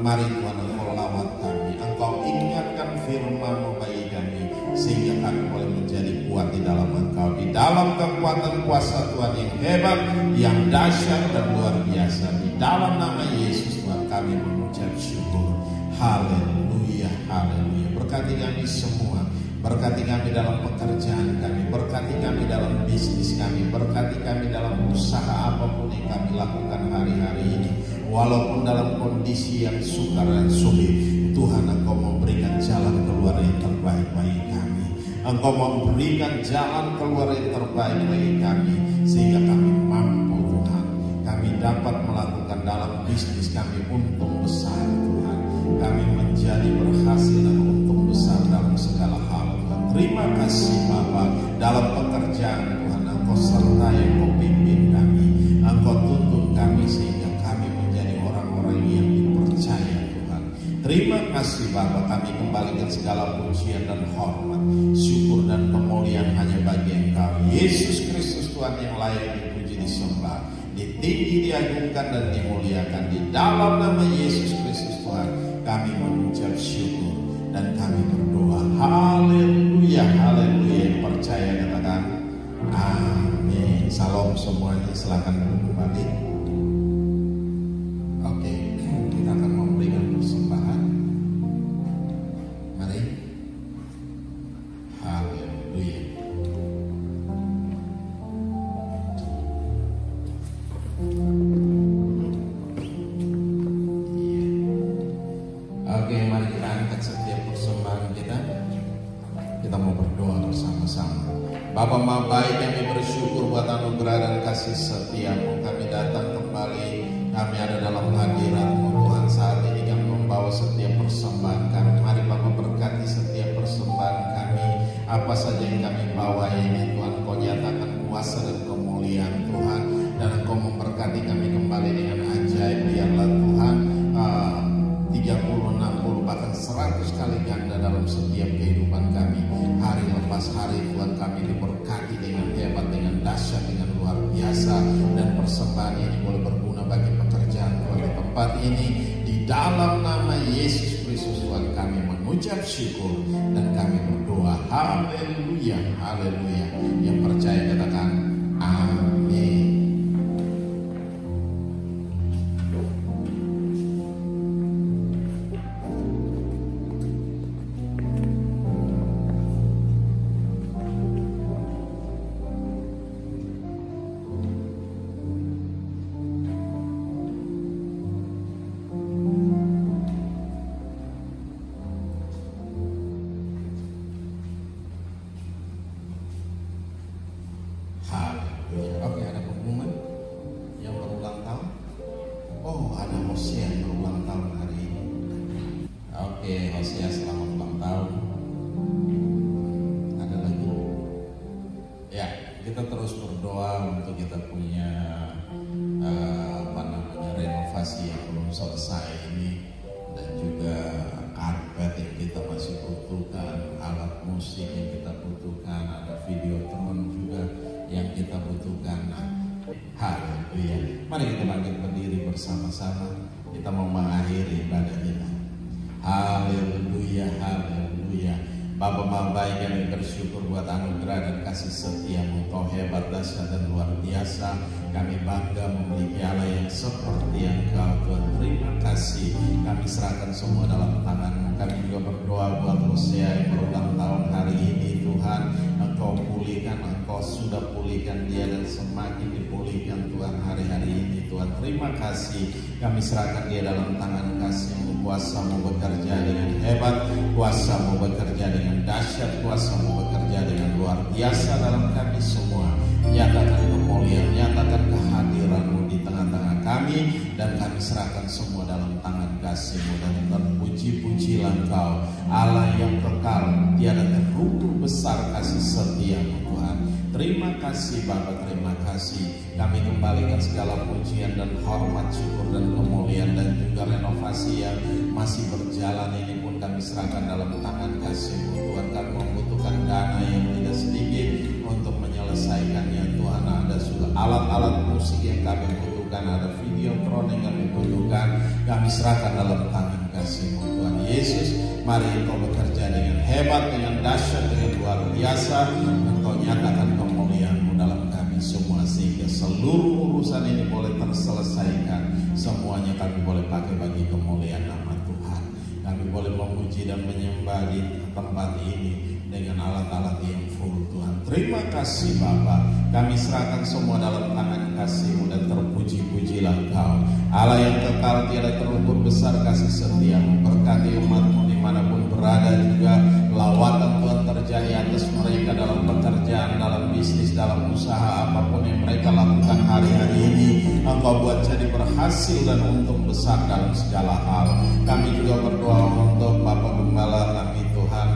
Mari Tuhan, Engkau lawat kami, Engkau ingatkan firman-Mu bagi kami, sehingga kami boleh menjadi kuat di dalam Engkau, di dalam kekuatan kuasa Tuhan yang hebat, yang dahsyat dan luar biasa. Di dalam nama Yesus Tuhan kami mengucap syukur. Haleluya, haleluya. Berkati kami semua, berkati kami dalam pekerjaan kami, berkati kami dalam bisnis kami, berkati kami dalam usaha apapun yang kami lakukan hari-hari ini. Walaupun dalam kondisi yang sukar dan sulit, Tuhan, Engkau memberikan jalan keluar yang terbaik bagi kami. Engkau memberikan jalan keluar yang terbaik bagi kami, sehingga kami mampu Tuhan. Kami dapat melakukan dalam bisnis kami untung besar Tuhan. Kami menjadi berhasil dan untung besar dalam segala hal Tuhan. Terima kasih Bapa. Dalam pekerjaan Tuhan, Engkau sertai, Engkau pimpin kami, Engkau tuntun kami, sehingga kami menjadi orang-orang yang dipercaya Tuhan. Terima kasih Bapa. Kami kembalikan segala pujian dan hormat, syukur dan kemuliaan hanya bagi Engkau, Yesus Kristus Tuhan, yang layak dipuji, disembah, ditinggi, diagungkan dan dimuliakan. Di dalam nama Yesus Kristus Tuhan kami mengucap syukur dan kami berdoa. Haleluya, haleluya. Percaya katakan amin. Salam semuanya, silakan duduk kembali. Oke, kita akan memberikan persembahan. Mari. Haleluya. Oke, mari kita angkat setiap persembahan kita. Kita mau berdoa bersama-sama. Bapa Maha Baik, kami bersyukur buat anugerah dan kasih setia-Mu. Kami datang kembali, kami ada dalam hadirat-Mu Tuhan. Saat ini kami membawa setiap persembahan kami. Mari Bapa berkati setiap persembahan kami. Apa saja yang kami bawa ini Tuhan, Kau nyatakan kuasa dan kemuliaan Tuhan, dan Engkau memberkati kami kembali dengan ajaib. Biarlah Tuhan 30, 60, bahkan 100 kali ganda dalam setiap kehidupan kami. Hari lepas hari Tuhan, kami diberkati dengan hebat, dengan dahsyat, dengan luar biasa. Dan persembahan ini boleh berguna bagi pekerjaan Tuhan di tempat ini. Di dalam nama Yesus Kristus Tuhan kami mengucap syukur dan kami berdoa. Haleluya, haleluya. Yang percaya katakan amin. Oke, ada pengumuman yang berulang tahun. Oh, ada Hosea yang berulang tahun hari ini. Oke, Hosea selamat ulang tahun. Ada lagi? Ya, kita terus berdoa untuk kita punya renovasi yang belum selesai ini, dan juga karpet yang kita masih butuhkan, alat musik yang kita butuhkan, ada video teman juga yang kita butuhkan. Haleluya. Mari kita bangkit berdiri bersama-sama. Kita mau mengakhiri ibadah kita. Haleluya, haleluya. Bapa Maha Baik, kami bersyukur buat anugerah dan kasih setia-Mu. Kau hebat, dahsyat dan luar biasa. Kami bangga memiliki Allah yang seperti Engkau, Tuhan. Terima kasih. Kami serahkan semua dalam tangan-Mu. Kami juga berdoa buat Hosea yang berulang tahun hari ini, Tuhan. Engkau pulihkan, Engkau sudah pulihkan dia dan semakin dipulihkan Tuhan hari-hari ini, Tuhan. Terima kasih. Kami serahkan dia dalam tangan kasih-Mu. Kuasa-Mu bekerja dengan hebat, kuasa-Mu bekerja dengan dahsyat, kuasa-Mu bekerja dengan luar biasa dalam kami semua. Nyatakan kemuliaan, nyatakan kehadiran-Mu di tengah-tengah kami, dan kami serahkan semua dalam tangan kasih-Mu. Dan terpuji-pujilah Engkau, Allah yang kekal, tiada terukur besar kasih setia-Mu, Tuhan. Terima kasih Bapa, terima kasih. Kami kembalikan segala pujian dan hormat, syukur dan kemuliaan, dan juga renovasi yang masih berjalan ini pun kami serahkan dalam tangan kasih-Mu, Tuhan. Kami membutuhkan dana yang tidak sedikit untuk menyelesaikannya, Tuhan. Ada sudah alat-alat musik yang kami butuhkan, ada video drone yang kami butuhkan. Kami serahkan dalam tangan kasih-Mu, Tuhan Yesus. Mari Engkau bekerja dengan hebat, dengan dahsyat, dengan luar biasa. Engkau nyatakan kemuliaan-Mu dalam kami semua, sehingga seluruh urusan ini boleh terselesaikan. Semuanya kami boleh pakai bagi kemuliaan nama Tuhan. Kami boleh memuji dan menyembah di tempat ini dengan alat-alat yang full, Tuhan. Terima kasih Bapa. Kami serahkan semua dalam tangan kasih-Mu, dan terpuji-pujilah Engkau, Allah yang kekal, tiada terukur besar kasih setia-Mu. Berkati umat-Mu dimanapun berada, juga lawatan Tuhan terjadi atas mereka dalam pekerjaan, dalam bisnis, dalam usaha, apapun yang mereka lakukan hari-hari ini. Engkau buat jadi berhasil dan untung besar dalam segala hal. Kami juga berdoa untuk Bapak Gembala kami, Tuhan,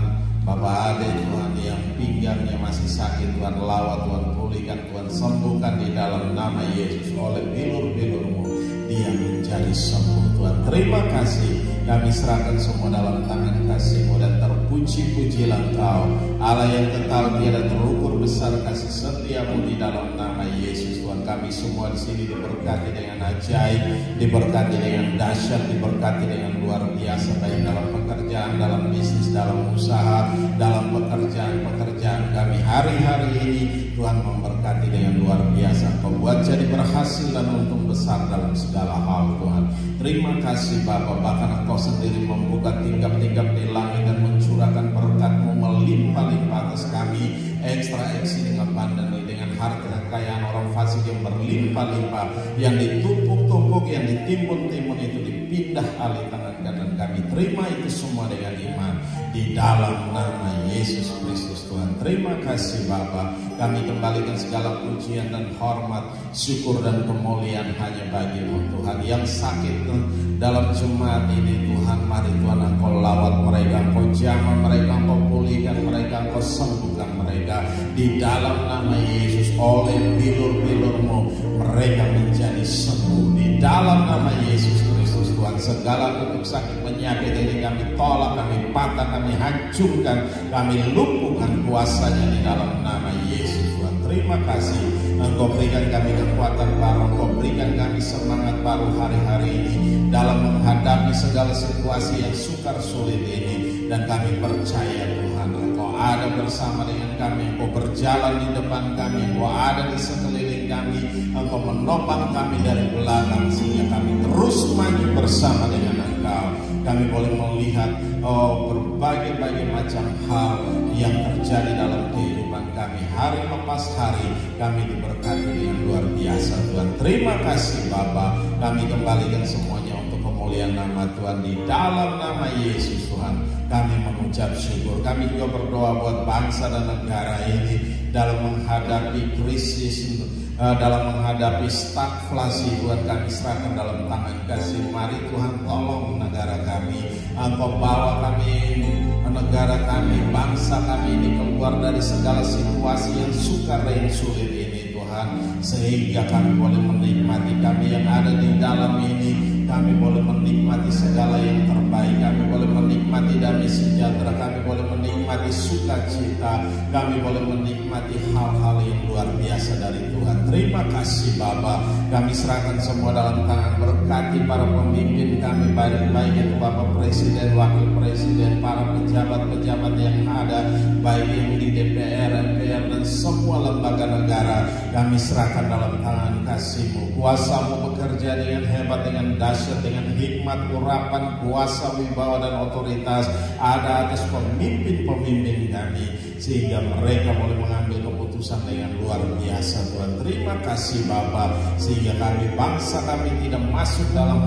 Bapak Ade, Tuhan, yang pinggangnya masih sakit, Tuhan. Lawat, Tuhan, pulihkan, Tuhan, sembuhkan di dalam nama Yesus. Oleh bilur-bilur-Mu dia menjadi sembuh, Tuhan. Terima kasih. Kami serahkan semua dalam tangan kasih-Mu, dan terpuji-pujilah Engkau, Allah yang kekal, tiada terukur besar kasih setia-Mu di dalam nama Yesus, Tuhan. Kami semua di sini diberkati dengan ajaib, diberkati dengan dahsyat, diberkati dengan luar biasa, baik dalam pekerjaan, dalam bisnis, dalam usaha, dalam pekerjaan kami hari-hari ini. Tuhan memberkati dengan luar biasa. Engkau buat jadi berhasil dan untung besar dalam segala hal, Tuhan. Terima kasih Bapa. Bahkan Engkau sendiri membuka tingkap-tingkap di langit dan mencurahkan berkat-Mu melimpah-limpah atas kami, ekstra dengan abundantly, dengan harta kekayaan orang fasik yang berlimpah-limpah, yang ditumpuk-tumpuk, yang ditimbun-timbun itu dipindah alih tangan kanan kami. Terima itu semua dengan iman di dalam nama Yesus Kristus, Tuhan. Terima kasih Bapa. Kami kembalikan segala pujian dan hormat, syukur dan kemuliaan hanya bagi-Mu, Tuhan. Yang sakit dalam jemaat ini, Tuhan, mari Tuhan Engkau lawat mereka, Engkau jamah mereka, Engkau pulihkan mereka, Engkau sembuhkan mereka di dalam nama Yesus. Oleh bilur-bilur-Mu mereka menjadi sembuh di dalam nama Yesus Kristus, Tuhan. Segala bentuk sakit penyakit ini kami tolak, kami patah, kami hancurkan, kami lumpuhkan kuasanya di dalam nama Yesus, Tuhan. Terima kasih. Engkau berikan kami kekuatan baru, Engkau berikan kami semangat baru hari-hari ini dalam menghadapi segala situasi yang sukar sulit ini. Dan kami percaya Tuhan, Engkau ada bersama dengan kami, Engkau berjalan di depan kami, Engkau ada di sekeliling kami, Engkau menopang kami dari belakang, sehingga kami terus maju bersama dengan Engkau. Kami boleh melihat berbagai macam hal yang terjadi dalam kehidupan kami. Hari lepas hari kami diberkati dengan luar biasa, Tuhan. Terima kasih Bapa. Kami kembalikan semuanya untuk kemuliaan nama Tuhan di dalam nama Yesus, Tuhan. Kami mengucap syukur. Kami juga berdoa buat bangsa dan negara ini dalam menghadapi krisis, dalam menghadapi stagflasi. Tuhan, kami serahkan dalam tangan kasih. Mari Tuhan tolong negara kami. Engkau bawa kami, negara kami, bangsa kami ini keluar dari segala situasi yang sukar dan sulit ini, Tuhan. Sehingga kami boleh menikmati, kami yang ada di dalam ini, kami boleh menikmati segala yang terbaik. Kami boleh menikmati damai sejahtera, kami boleh menikmati sukacita, kami boleh menikmati hal-hal yang luar biasa dari Tuhan. Terima kasih Bapa. Kami serahkan semua dalam tangan. Berkati para pemimpin kami, baik itu Bapak Presiden, Wakil Presiden, para pejabat-pejabat yang ada, baik yang di DPR, MPR, dan semua lembaga negara, kami serahkan dalam tangan kasih-Mu. Kuasa-Mu bekerja dengan hebat, dengan dahsyat, dengan hikmat, urapan, kuasa, wibawa, dan otoritas ada atas pemimpin-pemimpin kami, sehingga mereka boleh mengambil keputusan dengan luar biasa. Tuhan, terima kasih Bapa, sehingga kami, bangsa kami, tidak masuk dalam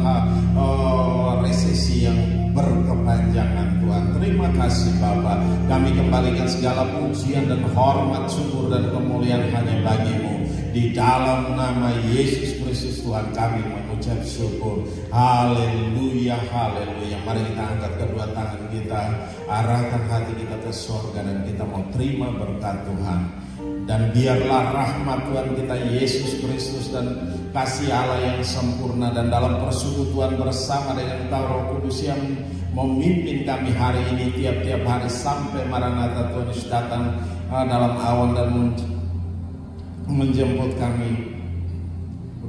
resesi yang berkepanjangan. Tuhan, terima kasih Bapa, kami kembalikan segala pujian dan hormat, syukur dan kemuliaan hanya bagi-Mu. Di dalam nama Yesus Kristus Tuhan kami mengucap syukur. Haleluya, haleluya. Mari kita angkat kedua tangan kita, arahkan hati kita ke surga, dan kita mau terima berkat Tuhan. Dan biarlah rahmat Tuhan kita Yesus Kristus dan kasih Allah yang sempurna, dan dalam persekutuan bersama dengan Engkau Roh Kudus yang memimpin kami hari ini, tiap-tiap hari sampai Maranatha Tuhan Yesus datang dalam awan dan menjemput kami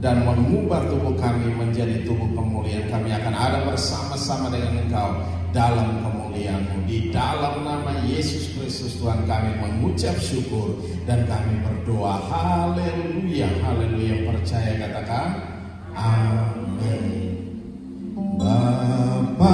dan mengubah tubuh kami menjadi tubuh kemuliaan. Kami akan ada bersama-sama dengan Engkau dalam kemuliaan-Mu. Di dalam nama Yesus Kristus Tuhan kami mengucap syukur dan kami berdoa. Haleluya, haleluya. Percaya katakan amin. Bapa